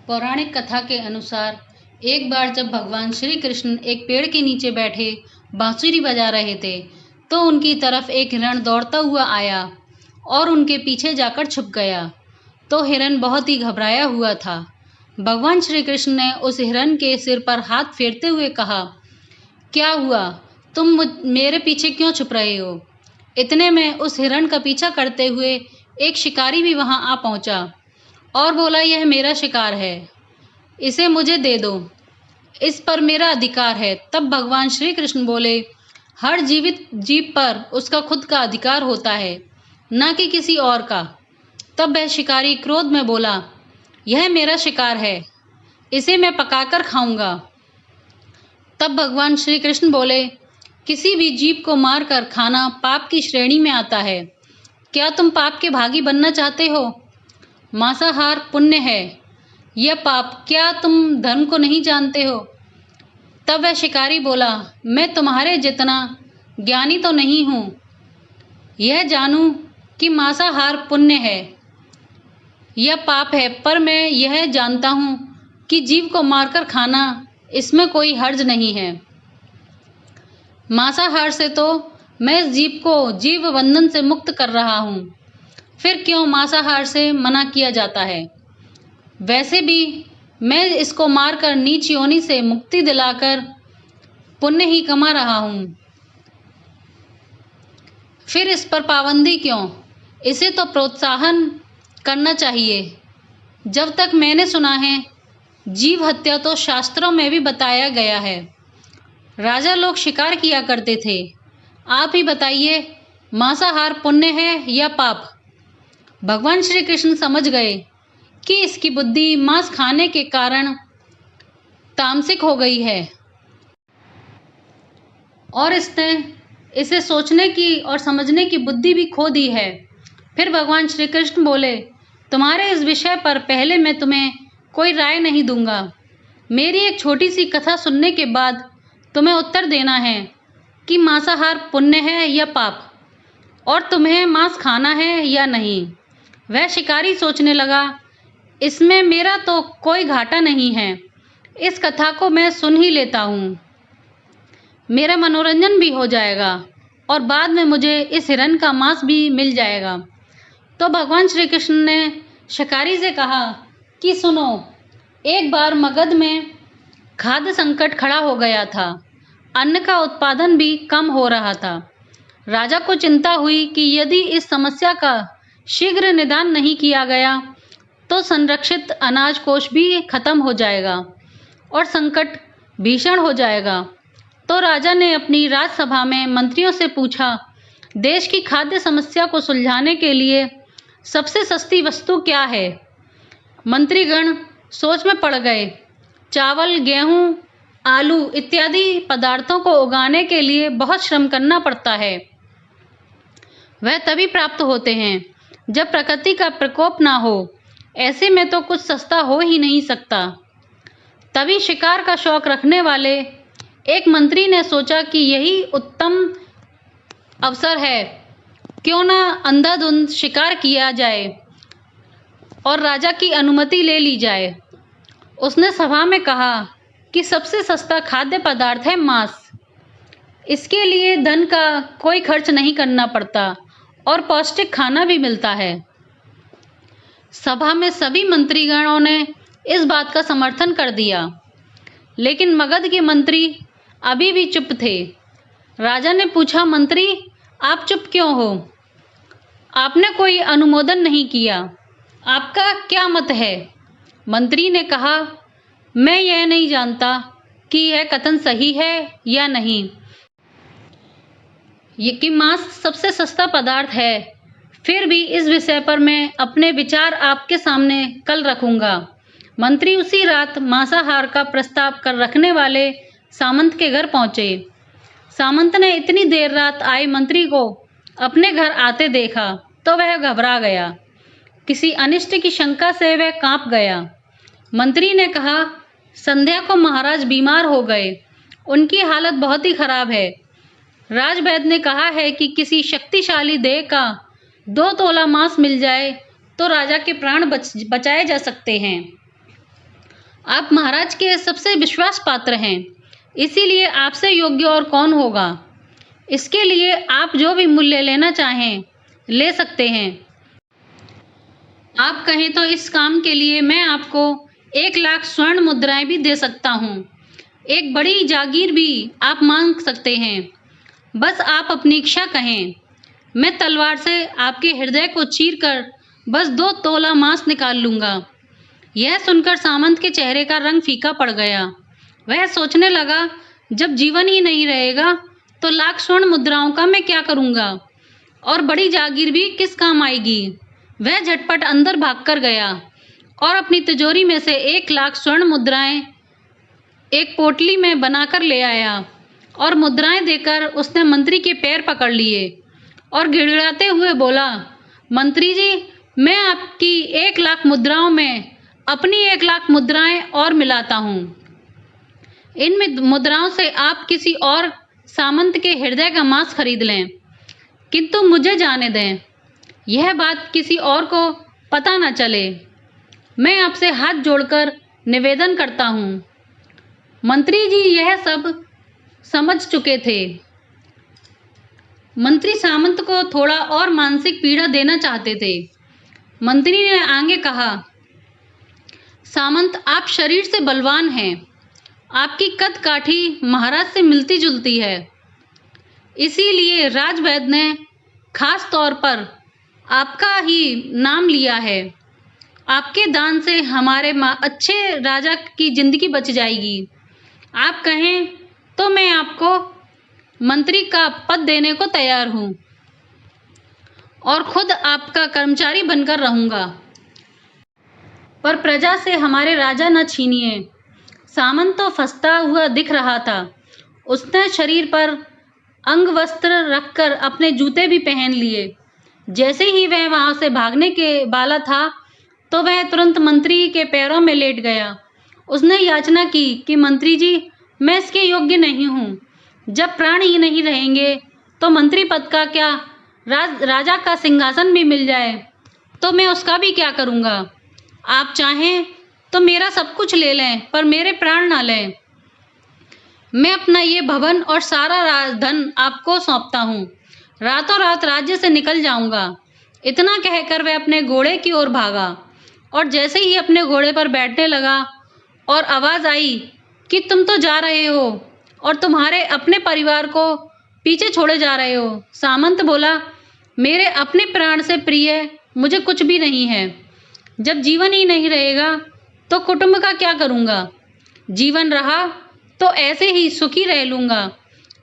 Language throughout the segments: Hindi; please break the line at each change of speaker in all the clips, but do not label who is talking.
पौराणिक कथा के अनुसार एक बार जब भगवान श्री कृष्ण एक पेड़ के नीचे बैठे बांसुरी बजा रहे थे तो उनकी तरफ एक हिरण दौड़ता हुआ आया और उनके पीछे जाकर छुप गया। तो हिरण बहुत ही घबराया हुआ था। भगवान श्री कृष्ण ने उस हिरण के सिर पर हाथ फेरते हुए कहा, क्या हुआ, तुम मेरे पीछे क्यों छुप रहे हो? इतने में उस हिरण का पीछा करते हुए एक शिकारी भी वहां आ पहुंचा और बोला, यह मेरा शिकार है, इसे मुझे दे दो, इस पर मेरा अधिकार है। तब भगवान श्री कृष्ण बोले, हर जीवित जीव पर उसका खुद का अधिकार होता है, न कि किसी और का। तब वह शिकारी क्रोध में बोला, यह मेरा शिकार है, इसे मैं पकाकर खाऊंगा। तब भगवान श्री कृष्ण बोले, किसी भी जीव को मारकर खाना पाप की श्रेणी में आता है। क्या तुम पाप के भागी बनना चाहते हो? मांसाहार पुण्य है, यह पाप, क्या तुम धर्म को नहीं जानते हो? तब वह शिकारी बोला, मैं तुम्हारे जितना ज्ञानी तो नहीं हूँ, यह जानूं कि मांसाहार पुण्य है यह पाप है, पर मैं यह जानता हूँ कि जीव को मारकर खाना, इसमें कोई हर्ज नहीं है। मांसाहार से तो मैं इस जीव को जीव बंधन से मुक्त कर रहा हूँ, फिर क्यों मांसाहार से मना किया जाता है? वैसे भी मैं इसको मारकर नीच योनि से मुक्ति दिलाकर पुण्य ही कमा रहा हूँ, फिर इस पर पाबंदी क्यों? इसे तो प्रोत्साहन करना चाहिए। जब तक मैंने सुना है, जीव हत्या तो शास्त्रों में भी बताया गया है। राजा लोग शिकार किया करते थे। आप ही बताइए, मांसाहार पुण्य है या पाप? भगवान श्री कृष्ण समझ गए कि इसकी बुद्धि मांस खाने के कारण तामसिक हो गई है और इसने इसे सोचने की और समझने की बुद्धि भी खो दी है। फिर भगवान श्री कृष्ण बोले, तुम्हारे इस विषय पर पहले मैं तुम्हें कोई राय नहीं दूंगा। मेरी एक छोटी सी कथा सुनने के बाद तुम्हें उत्तर देना है कि मांसाहार पुण्य है या पाप, और तुम्हें मांस खाना है या नहीं। वह शिकारी सोचने लगा, इसमें मेरा तो कोई घाटा नहीं है, इस कथा को मैं सुन ही लेता हूँ, मेरा मनोरंजन भी हो जाएगा और बाद में मुझे इस हिरण का मांस भी मिल जाएगा। तो भगवान श्री कृष्ण ने शिकारी से कहा कि सुनो, एक बार मगध में खाद्य संकट खड़ा हो गया था, अन्न का उत्पादन भी कम हो रहा था। राजा को चिंता हुई कि यदि इस समस्या का शीघ्र निदान नहीं किया गया तो संरक्षित अनाज कोष भी खत्म हो जाएगा और संकट भीषण हो जाएगा। तो राजा ने अपनी राजसभा में मंत्रियों से पूछा, देश की खाद्य समस्या को सुलझाने के लिए सबसे सस्ती वस्तु क्या है? मंत्रीगण सोच में पड़ गए। चावल, गेहूं, आलू इत्यादि पदार्थों को उगाने के लिए बहुत श्रम करना पड़ता है। वह तभी प्राप्त होते हैं जब प्रकृति का प्रकोप ना हो। ऐसे में तो कुछ सस्ता हो ही नहीं सकता। तभी शिकार का शौक रखने वाले एक मंत्री ने सोचा कि यही उत्तम अवसर है, क्यों ना अंधाधुंध शिकार किया जाए और राजा की अनुमति ले ली जाए। उसने सभा में कहा कि सबसे सस्ता खाद्य पदार्थ है मांस। इसके लिए धन का कोई खर्च नहीं करना पड़ता और पौष्टिक खाना भी मिलता है। सभा में सभी मंत्रीगणों ने इस बात का समर्थन कर दिया, लेकिन मगध के मंत्री अभी भी चुप थे। राजा ने पूछा, मंत्री आप चुप क्यों हो? आपने कोई अनुमोदन नहीं किया, आपका क्या मत है? मंत्री ने कहा, मैं यह नहीं जानता कि यह कथन सही है या नहीं, ये कि मांस सबसे सस्ता पदार्थ है। फिर भी इस विषय पर मैं अपने विचार आपके सामने कल रखूंगा। मंत्री उसी रात मांसाहार का प्रस्ताव कर रखने वाले सामंत के घर पहुंचे। सामंत ने इतनी देर रात आए मंत्री को अपने घर आते देखा तो वह घबरा गया। किसी अनिष्ट की शंका से वह कांप गया। मंत्री ने कहा, संध्या को महाराज बीमार हो गए, उनकी हालत बहुत ही खराब है। राजवैद्य ने कहा है कि किसी शक्तिशाली देह का 2 तोला मांस मिल जाए तो राजा के प्राण बचाए जा सकते हैं। आप महाराज के सबसे विश्वास पात्र हैं, इसीलिए आपसे योग्य और कौन होगा। इसके लिए आप जो भी मूल्य लेना चाहें ले सकते हैं। आप कहें तो इस काम के लिए मैं आपको 1,00,000 स्वर्ण मुद्राएं भी दे सकता हूँ। एक बड़ी जागीर भी आप मांग सकते हैं। बस आप अपनी इच्छा कहें। मैं तलवार से आपके हृदय को चीरकर बस 2 तोला मांस निकाल लूँगा। यह सुनकर सामंत के चेहरे का रंग फीका पड़ गया। वह सोचने लगा, जब जीवन ही नहीं रहेगा तो 1,00,000 स्वर्ण मुद्राओं का मैं क्या करूँगा, और बड़ी जागीर भी किस काम आएगी। वह झटपट अंदर भागकर गया और अपनी तिजोरी में से 1,00,000 स्वर्ण मुद्राएं एक पोटली में बनाकर ले आया और मुद्राएं देकर उसने मंत्री के पैर पकड़ लिए और गिड़गिड़ाते हुए बोला, मंत्री जी, मैं आपकी 1,00,000 मुद्राओं में अपनी 1,00,000 मुद्राएं और मिलाता हूँ। इन मुद्राओं से आप किसी और सामंत के हृदय का मांस खरीद लें, किंतु मुझे जाने दें। यह बात किसी और को पता न चले। मैं आपसे हाथ जोड़कर निवेदन करता हूँ। मंत्री जी यह सब समझ चुके थे। मंत्री सामंत को थोड़ा और मानसिक पीड़ा देना चाहते थे। मंत्री ने आगे कहा, सामंत, आप शरीर से बलवान हैं। आपकी कद काठी महाराज से मिलती जुलती है। इसीलिए राजवैद्य ने खास तौर पर आपका ही नाम लिया है। आपके दान से हमारे अच्छे राजा की जिंदगी बच जाएगी। आप कहें तो मैं आपको मंत्री का पद देने को तैयार हूँ और खुद आपका कर्मचारी बनकर रहूँगा, पर प्रजा से हमारे राजा न छीनिए। सामंत तो फंसता हुआ दिख रहा था। उसने शरीर पर अंग वस्त्र रखकर अपने जूते भी पहन लिए। जैसे ही वह वहां से भागने के वाला था तो वह तुरंत मंत्री के पैरों में लेट गया। उसने याचना की कि मंत्री जी, मैं इसके योग्य नहीं हूँ। जब प्राण ही नहीं रहेंगे तो मंत्री पद का क्या, राजा का सिंहासन भी मिल जाए तो मैं उसका भी क्या करूँगा। आप चाहें तो मेरा सब कुछ ले लें, पर मेरे प्राण ना लें। मैं अपना ये भवन और सारा धन आपको सौंपता हूँ। रातों रात राज्य से निकल जाऊंगा। इतना कहकर वह अपने घोड़े की ओर भागा और जैसे ही अपने घोड़े पर बैठने लगा और आवाज़ आई कि तुम तो जा रहे हो और तुम्हारे अपने परिवार को पीछे छोड़े जा रहे हो। सामंत बोला, मेरे अपने प्राण से प्रिय मुझे कुछ भी नहीं है। जब जीवन ही नहीं रहेगा तो कुटुंब का क्या करूँगा। जीवन रहा तो ऐसे ही सुखी रह लूँगा।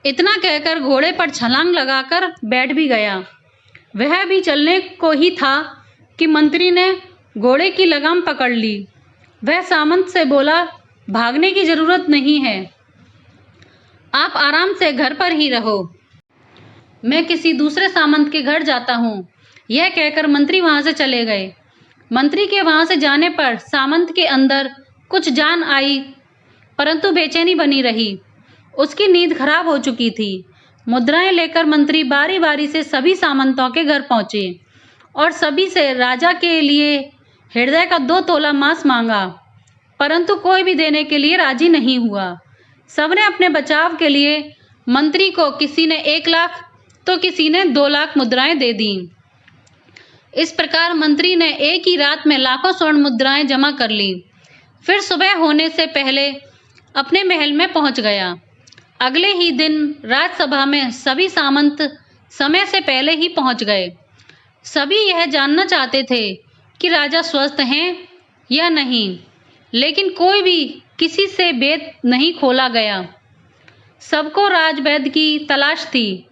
इतना कहकर घोड़े पर छलांग लगाकर बैठ भी गया। वह भी चलने को ही था कि मंत्री ने घोड़े की लगाम पकड़ ली। वह सामंत से बोला, भागने की जरूरत नहीं है, आप आराम से घर पर ही रहो। मैं किसी दूसरे सामंत के घर जाता हूँ। यह कहकर मंत्री वहां से चले गए। मंत्री के वहां से जाने पर सामंत के अंदर कुछ जान आई, परंतु बेचैनी बनी रही। उसकी नींद खराब हो चुकी थी। मुद्राएं लेकर मंत्री बारी बारी से सभी सामंतों के घर पहुंचे और सभी से राजा के लिए हृदय का 2 तोला मांस मांगा, परंतु कोई भी देने के लिए राजी नहीं हुआ। सबने अपने बचाव के लिए मंत्री को किसी ने 1,00,000 तो किसी ने 2,00,000 मुद्राएं दे दी। इस प्रकार मंत्री ने एक ही रात में लाखों स्वर्ण मुद्राएं जमा कर ली। फिर सुबह होने से पहले अपने महल में पहुंच गया। अगले ही दिन राजसभा में सभी सामंत समय से पहले ही पहुंच गए। सभी यह जानना चाहते थे कि राजा स्वस्थ हैं या नहीं, लेकिन कोई भी किसी से भेद नहीं खोला गया। सबको राजवैद्य की तलाश थी।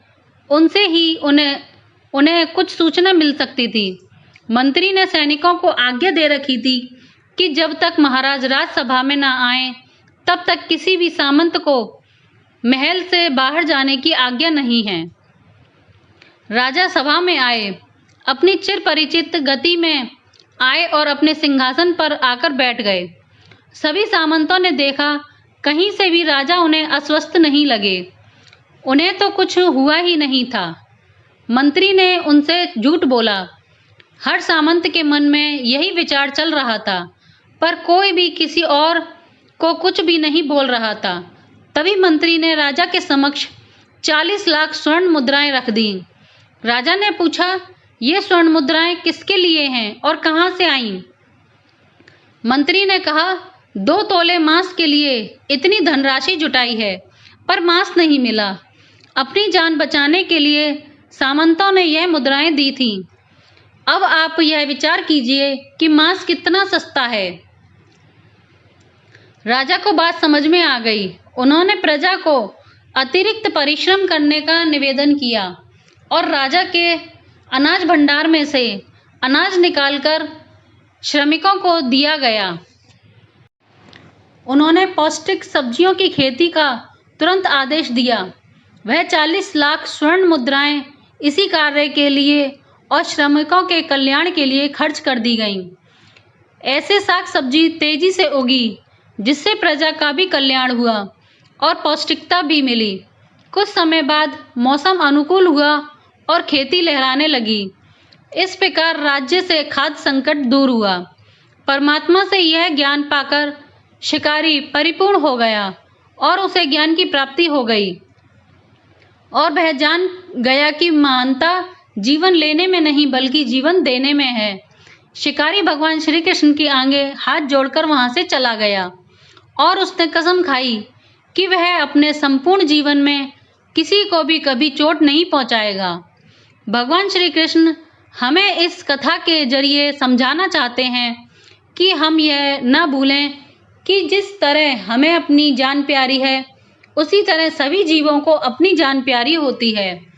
उनसे ही उन्हें कुछ सूचना मिल सकती थी। मंत्री ने सैनिकों को आज्ञा दे रखी थी कि जब तक महाराज राजसभा में न आए तब तक किसी भी सामंत को महल से बाहर जाने की आज्ञा नहीं है। राजा सभा में आए, अपनी चिर परिचित गति में आए और अपने सिंहासन पर आकर बैठ गए। सभी सामंतों ने देखा, कहीं से भी राजा उन्हें अस्वस्थ नहीं लगे। उन्हें तो कुछ हुआ ही नहीं था। मंत्री ने उनसे झूठ बोला। हर सामंत के मन में यही विचार चल रहा था, पर कोई भी किसी और को कुछ भी नहीं बोल रहा था। तभी मंत्री ने राजा के समक्ष 40 लाख स्वर्ण मुद्राएं रख दी। राजा ने पूछा, ये स्वर्ण मुद्राएं किसके लिए हैं और कहाँ से आईं? मंत्री ने कहा, 2 तोले मांस के लिए इतनी धनराशि जुटाई है, पर मांस नहीं मिला। अपनी जान बचाने के लिए सामंतों ने यह मुद्राएं दी थीं। अब आप यह विचार कीजिए कि मांस कितना सस्ता है। राजा को बात समझ में आ गई। उन्होंने प्रजा को अतिरिक्त परिश्रम करने का निवेदन किया और राजा के अनाज भंडार में से अनाज निकालकर श्रमिकों को दिया गया। उन्होंने पौष्टिक सब्जियों की खेती का तुरंत आदेश दिया। वह 40 लाख स्वर्ण मुद्राएं इसी कार्य के लिए और श्रमिकों के कल्याण के लिए खर्च कर दी गईं। ऐसे साग सब्जी तेजी से उगी जिससे प्रजा का भी कल्याण हुआ और पौष्टिकता भी मिली। कुछ समय बाद मौसम अनुकूल हुआ और खेती लहराने लगी। इस प्रकार राज्य से खाद्य संकट दूर हुआ। परमात्मा से यह ज्ञान पाकर शिकारी परिपूर्ण हो गया और उसे ज्ञान की प्राप्ति हो गई और वह जान गया कि महानता जीवन लेने में नहीं बल्कि जीवन देने में है। शिकारी भगवान श्री कृष्ण की आगे हाथ जोड़कर वहां से चला गया और उसने कसम खाई कि वह अपने संपूर्ण जीवन में किसी को भी कभी चोट नहीं पहुंचाएगा। भगवान श्री कृष्ण हमें इस कथा के जरिए समझाना चाहते हैं कि हम यह न भूलें कि जिस तरह हमें अपनी जान प्यारी है, उसी तरह सभी जीवों को अपनी जान प्यारी होती है।